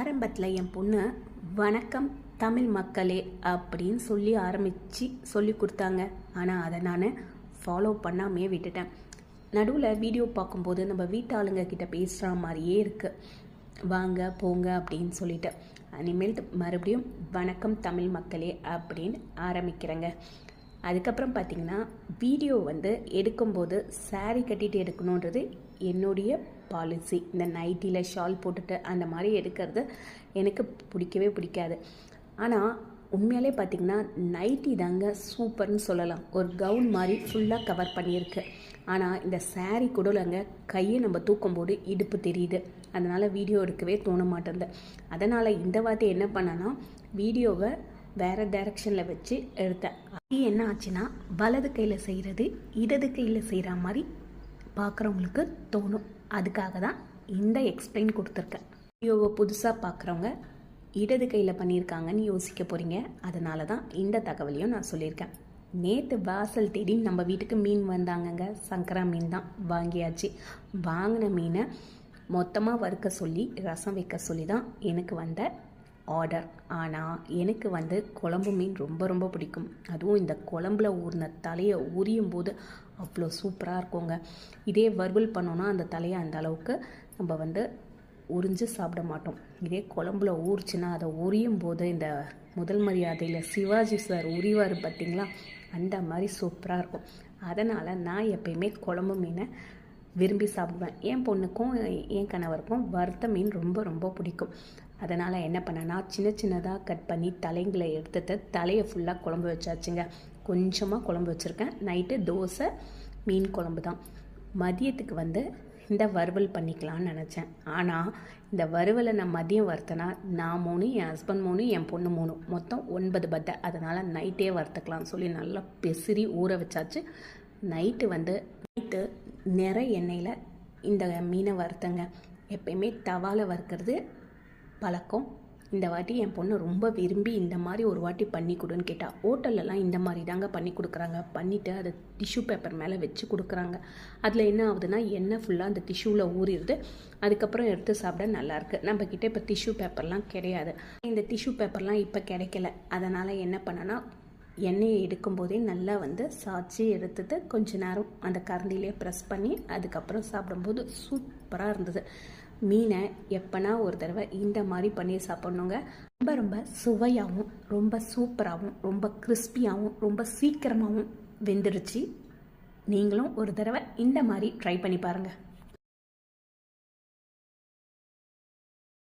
ஆரம்பத்தில் என் பொண்ணு வணக்கம் தமிழ் மக்களே அப்படின்னு சொல்லி கொடுத்தாங்க. ஆனால் அதை நான் ஃபாலோ பண்ணாமே விட்டுட்டேன். நடுவில் வீடியோ பார்க்கும்போது நம்ம வீட்டு ஆளுங்க கிட்ட பேசுகிற மாதிரியே இருக்குது. வாங்க போங்க அப்படின்னு சொல்லிட்டு இனிமேல் மறுபடியும் வணக்கம் தமிழ் மக்களே அப்படின்னு ஆரம்பிக்கிறேங்க. அதுக்கப்புறம் பார்த்திங்கன்னா வீடியோ எடுக்கும்போது saree கட்டிட்டு எடுக்கணுன்றது என்னுடைய பாலிசி. இந்த நைட்டியில் ஷால் போட்டுட்டு அந்த மாதிரி எடுக்கிறது எனக்கு பிடிக்கவே பிடிக்காது. ஆனால் உண்மையாலே பார்த்திங்கன்னா நைட்டி தாங்க சூப்பர்னு சொல்லலாம். ஒரு கவுன் மாதிரி ஃபுல்லாக கவர் பண்ணியிருக்கு. ஆனால் இந்த saree கூடலங்க கையை நம்ம தூக்கும்போது இடுப்பு தெரியுது. அதனால் வீடியோ எடுக்கவே தோண மாட்டேங்குது. அதனால் இந்த வாட்டி என்ன பண்ணேன்னா வீடியோவை வேறு டைரக்ஷனில் வச்சு எடுத்தேன். அது என்ன ஆச்சுன்னா வலது கையில் செய்கிறது இடது கையில் செய்கிற மாதிரி பார்க்குறவங்களுக்கு தோணும். அதுக்காக தான் இந்த எக்ஸ்பிளைன் கொடுத்துருக்கேன். வீடியோவை புதுசாக பார்க்குறவங்க இடது கையில் பண்ணியிருக்காங்கன்னு யோசிக்க போகிறீங்க. அதனால தான் இந்த தகவலையும் நான் சொல்லியிருக்கேன். நேற்று வாசல் தேடி நம்ம வீட்டுக்கு மீன் வந்தாங்கங்க. சங்கரா மீன் தான் வாங்கியாச்சு. வாங்கின மீனை மொத்தமாக வறுக்க சொல்லி ரசம் வைக்க சொல்லி தான் எனக்கு வந்த ஆர்டர். ஆனால் எனக்கு குழம்பு மீன் ரொம்ப ரொம்ப பிடிக்கும். அதுவும் இந்த குழம்புல ஊறின தலையை உரியும் போது அவ்வளோ சூப்பராக இருக்குங்க. இதே வறுவல் பண்ணோன்னா அந்த தலையை அந்த அளவுக்கு நம்ம உறிஞ்சு சாப்பிட மாட்டோம். இதே குழம்புல ஊறிச்சுன்னா அதை உரியும் போது இந்த முதல் மரியாதையில் சிவாஜி சார் உரிவார் பார்த்திங்களா, அந்த மாதிரி சூப்பராக இருக்கும். அதனால் நான் எப்பயுமே குழம்பு மீனை விரும்பி சாப்பிடுவேன். என் பொண்ணுக்கும் என் கணவருக்கும் வறுத்த மீன் ரொம்ப ரொம்ப பிடிக்கும். அதனால் என்ன பண்ணேன்னா சின்னதாக கட் பண்ணி தலைங்களை எடுத்துட்டு தலையை ஃபுல்லாக குழம்பு வச்சாச்சுங்க. கொஞ்சமாக குழம்பு வச்சுருக்கேன். நைட்டு தோசை மீன் குழம்பு தான். மதியத்துக்கு இந்த வறுவல் பண்ணிக்கலான்னு நினச்சேன். ஆனால் இந்த வறுவலை நான் மதியம் வறுத்தேன்னா நான் 3, என் ஹஸ்பண்ட் 3, என் பொண்ணு 3, மொத்தம் 9 பத்தை. அதனால் நைட்டே வறுத்துக்கலாம்னு சொல்லி நல்லா பெசிரி ஊற வச்சாச்சு. நைட்டு நிறைய எண்ணெயில் இந்த மீனை வறுத்தங்க. எப்பயுமே தவாவில் வறுக்கிறது பழக்கம். இந்த வாட்டி என் பொண்ணு ரொம்ப விரும்பி இந்த மாதிரி ஒரு வாட்டி பண்ணி கொடுன்னு கேட்டால். ஹோட்டல்லலாம் இந்த மாதிரி தாங்க பண்ணி கொடுக்குறாங்க. பண்ணிவிட்டு அதை டிஷ்யூ பேப்பர் மேலே வச்சு கொடுக்குறாங்க. அதில் என்ன ஆகுதுன்னா எண்ணெய் ஃபுல்லாக அந்த டிஷ்யூவில் ஊறிடுது. அதுக்கப்புறம் எடுத்து சாப்பிட நல்லாயிருக்கு. நம்மக்கிட்ட இப்போ டிஷ்யூ பேப்பர்லாம் கிடையாது. இந்த டிஷ்யூ பேப்பர்லாம் இப்போ கிடைக்கல. அதனால் என்ன பண்ணேன்னா எண்ணெயை எடுக்கும்போதே நல்லா சாய்ச்சி எடுத்துட்டு கொஞ்ச நேரம் அந்த கரண்டிலே ப்ரெஸ் பண்ணி அதுக்கப்புறம் சாப்பிடும்போது சூப்பராக இருந்தது. மீனை எப்போனா ஒரு தடவை இந்த மாதிரி பண்ணி சாப்பிட்ணுங்க. ரொம்ப ரொம்ப சுவையாகவும் ரொம்ப சூப்பராகவும் ரொம்ப கிறிஸ்பியாகவும் ரொம்ப சீக்கிரமாகவும் வெந்துடுச்சு. நீங்களும் ஒரு தடவை இந்த மாதிரி ட்ரை பண்ணி பாருங்கள்.